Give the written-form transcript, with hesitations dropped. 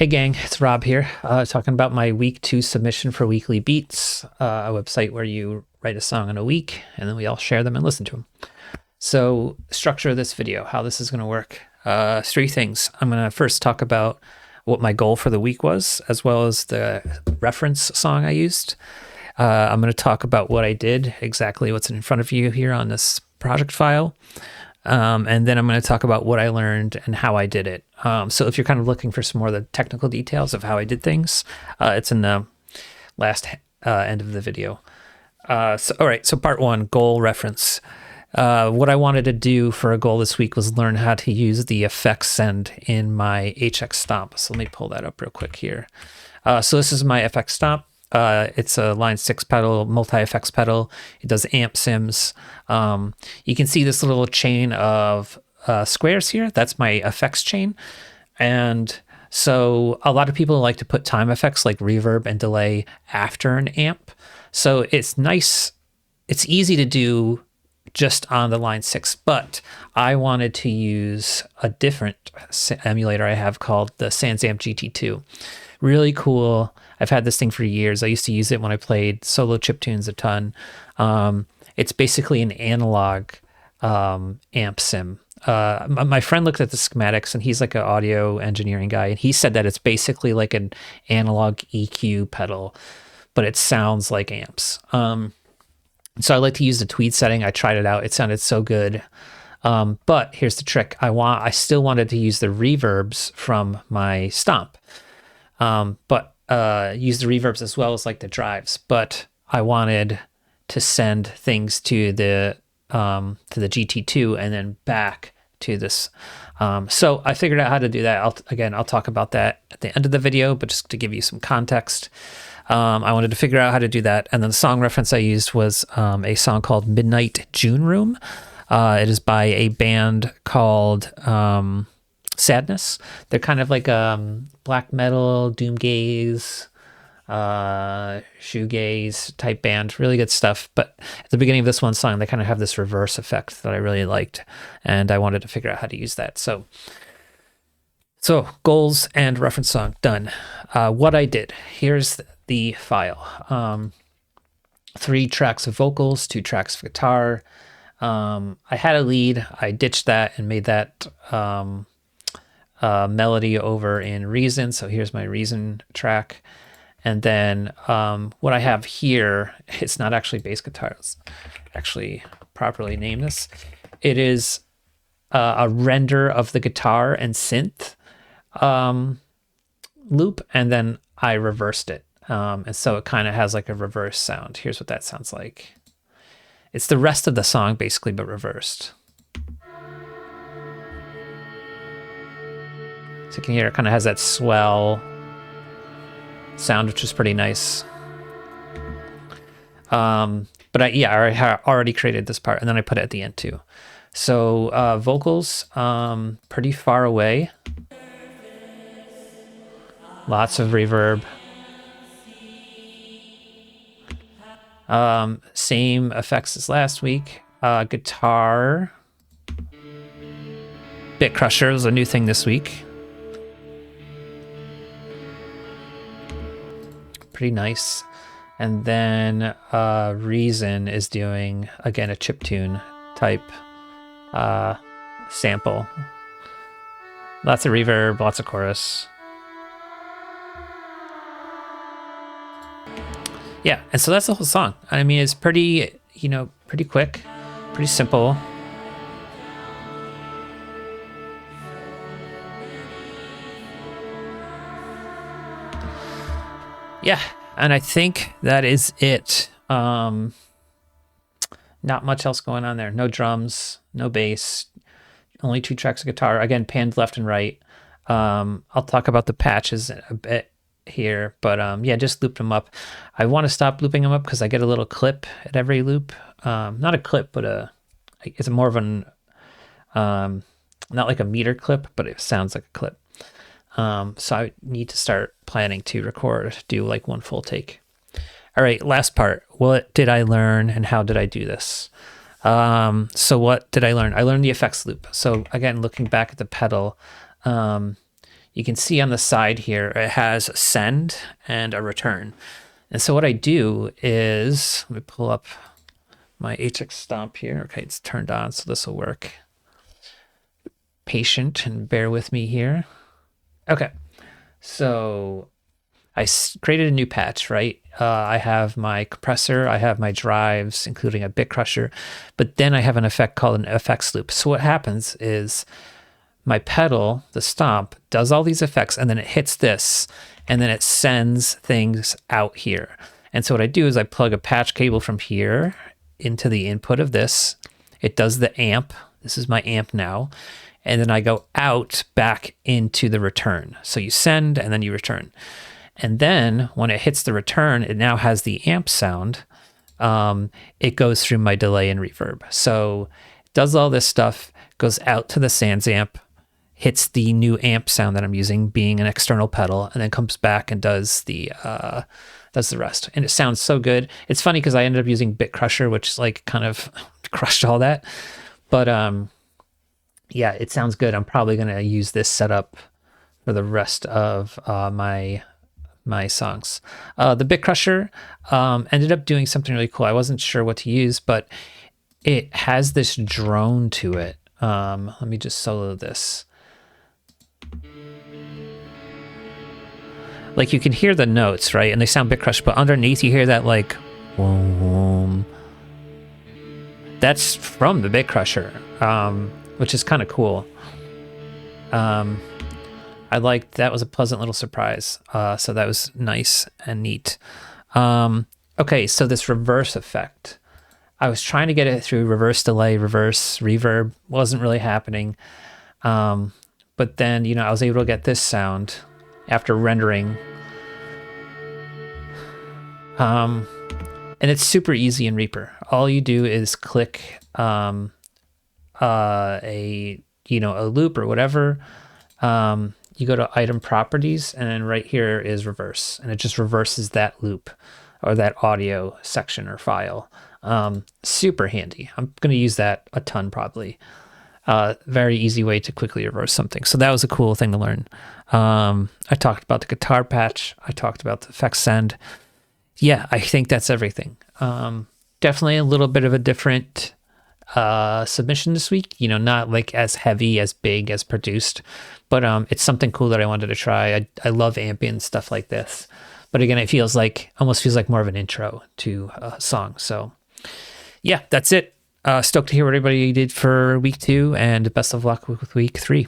Hey gang, it's Rob here, talking about my week 2 submission for Weekly Beats, a website where you write a song in a week and then we all share them and listen to them. So structure of this video, how this is going to work. 3 things. I'm going to first talk about what my goal for the week was, as well as the reference song I used. I'm going to talk about what I did, exactly what's in front of you here on this project file. And then I'm going to talk about what I learned and how I did it. So if you're kind of looking for some more of the technical details of how I did things, it's in the last end of the video. All right, so part 1, goal reference. What I wanted to do for a goal this week was learn how to use the effects send in my HX Stomp. So let me pull that up real quick here. So this is my FX Stomp. It's a line 6 pedal, multi-effects pedal. It does amp sims. You can see this little chain of squares here. That's my effects chain. And so a lot of people like to put time effects like reverb and delay after an amp. So it's nice. It's easy to do just on the line 6, but I wanted to use a different emulator I have called the Sansamp GT2. Really cool. I've had this thing for years. I used to use it when I played solo chiptunes a ton. It's basically an analog amp sim. My friend looked at the schematics, and he's like an audio engineering guy, and he said that it's basically like an analog EQ pedal, but it sounds like amps. So I like to use the tweed setting. I tried it out. It sounded so good. But here's the trick. I still wanted to use the reverbs from my Stomp. But use the reverbs as well as like the drives. But I wanted to send things to the GT2 and then back to this. So I figured out how to do that. I'll talk about that at the end of the video, but just to give you some context. I wanted to figure out how to do that. And then the song reference I used was a song called Midnight June Room. It is by a band called Sadness. They're kind of like black metal, doomgaze, shoegaze type band. Really good stuff. But at the beginning of this one song, they kind of have this reverse effect that I really liked. And I wanted to figure out how to use that. So goals and reference song done. What I did, here's the file. 3 tracks of vocals, 2 tracks of guitar. I had a lead. I ditched that and made that melody over in Reason. So here's my Reason track. And then what I have here, it's not actually bass guitar. Let's actually properly name this. It is a render of the guitar and synth loop, and then I reversed it. And so it kind of has like a reverse sound. Here's what that sounds like. It's the rest of the song basically, but reversed. So you can hear it kind of has that swell sound, which is pretty nice. But I already created this part, and then I put it at the end too. So vocals, pretty far away. Lots of reverb. Same effects as last week. Guitar. Bit Crusher is a new thing this week. Pretty nice. And then Reason is doing, again, a chiptune type sample. Lots of reverb, lots of chorus. Yeah, and so that's the whole song. I mean, it's pretty, pretty quick, pretty simple. Yeah, and I think that is it. Not much else going on there. No drums, no bass, only 2 tracks of guitar. Again, panned left and right. I'll talk about the patches a bit here, but yeah, just looped them up. I want to stop looping them up because I get a little clip at every loop. Not a clip, but it's more of an not like a meter clip, but it sounds like a clip. So I need to start planning to do like 1 full take. All right, last part. What did I learn and how did I do this? So what did I learn? I learned the effects loop. So again, looking back at the pedal, you can see on the side here, it has a send and a return. And so what I do is, let me pull up my HX Stomp here. Okay, it's turned on, so this will work. Patient and bear with me here. Okay, so I created a new patch, right? I have my compressor, I have my drives, including a bit crusher, but then I have an effect called an effects loop. So what happens is my pedal, the Stomp, does all these effects, and then it hits this, and then it sends things out here. And so what I do is I plug a patch cable from here into the input of this. It does the amp. This is my amp now. And then I go out back into the return. So you send and then you return. And then when it hits the return, it now has the amp sound. It goes through my delay and reverb. So it does all this stuff, goes out to the Sansamp, hits the new amp sound that I'm using, being an external pedal, and then comes back and does the rest. And it sounds so good. It's funny because I ended up using Bit Crusher, which like kind of crushed all that. But yeah, it sounds good. I'm probably going to use this setup for the rest of my songs. The Bit Crusher ended up doing something really cool. I wasn't sure what to use, but it has this drone to it. Let me just solo this. Like you can hear the notes, right? And they sound Bit Crushed, but underneath you hear that like, boom. That's from the Bit Crusher, which is kind of cool. I liked that. Was a pleasant little surprise. So that was nice and neat. Okay, so this reverse effect. I was trying to get it through reverse delay, reverse reverb. Wasn't really happening. But then, you know, I was able to get this sound after rendering. And it's super easy in Reaper. All you do is click a loop or whatever. You go to item properties, and then right here is reverse, and it just reverses that loop or that audio section or file. Super handy. I'm going to use that a ton probably. Very easy way to quickly reverse something. So that was a cool thing to learn. I talked about the guitar patch. I talked about the effects send. Yeah, I think that's everything. Definitely a little bit of a different submission this week. You know, not like as heavy, as big, as produced, but it's something cool that I wanted to try. I love ambient stuff like this. But again, it almost feels like more of an intro to a song. So yeah, that's it. Stoked to hear what everybody did for week 2, and best of luck with week 3.